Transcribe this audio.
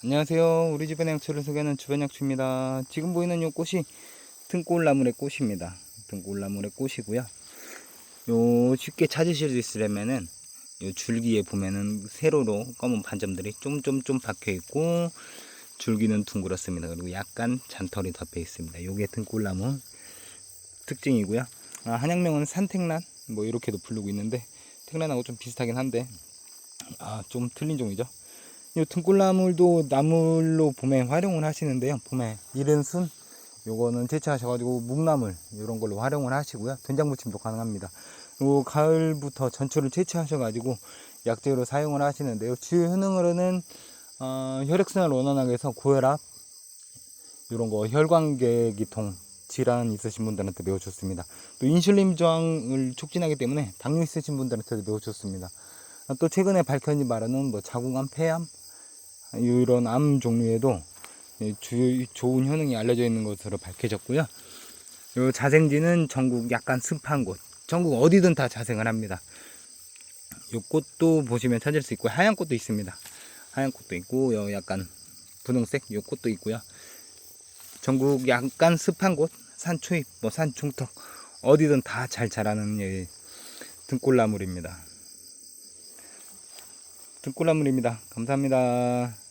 안녕하세요. 우리 집의 양초를 소개하는 주변양초입니다. 지금 보이는 이 꽃이 등골나물의 꽃입니다. 등골나물의 꽃이고요. 요 쉽게 찾으실 수 있으려면은 요 줄기에 보면은 세로로 검은 반점들이 좀 박혀 있고 줄기는 둥그렇습니다. 그리고 약간 잔털이 덮여 있습니다. 요게 등골나물 특징이고요. 한약명은 산택란 뭐 이렇게도 부르고 있는데 택란하고 좀 비슷하긴 한데 좀 틀린 종이죠. 이 등골나물도 나물로 봄에 활용을 하시는데요. 봄에 이른 순 요거는 채취하셔가지고 묵나물 이런 걸로 활용을 하시고요. 된장무침도 가능합니다. 요 가을부터 전초를 채취하셔가지고 약재로 사용을 하시는데요. 주요 효능으로는 혈액순환을 원활하게 해서 고혈압 이런 거 혈관계기통 질환 있으신 분들한테 매우 좋습니다. 또 인슐린 저항을 촉진하기 때문에 당뇨 있으신 분들한테도 매우 좋습니다. 또 최근에 밝혀진 바로는 뭐 자궁암, 폐암 이런 암 종류에도 좋은 효능이 알려져 있는 것으로 밝혀졌고요. 요 자생지는 전국 약간 습한 곳, 전국 어디든 다 자생을 합니다. 요 꽃도 보시면 찾을 수 있고 하얀 꽃도 있습니다. 하얀 꽃도 있고 요 약간 분홍색 요 꽃도 있고요. 전국 약간 습한 곳, 산 초입, 뭐 산 중턱 어디든 다 잘 자라는 등골나물입니다. 등골나물입니다. 감사합니다.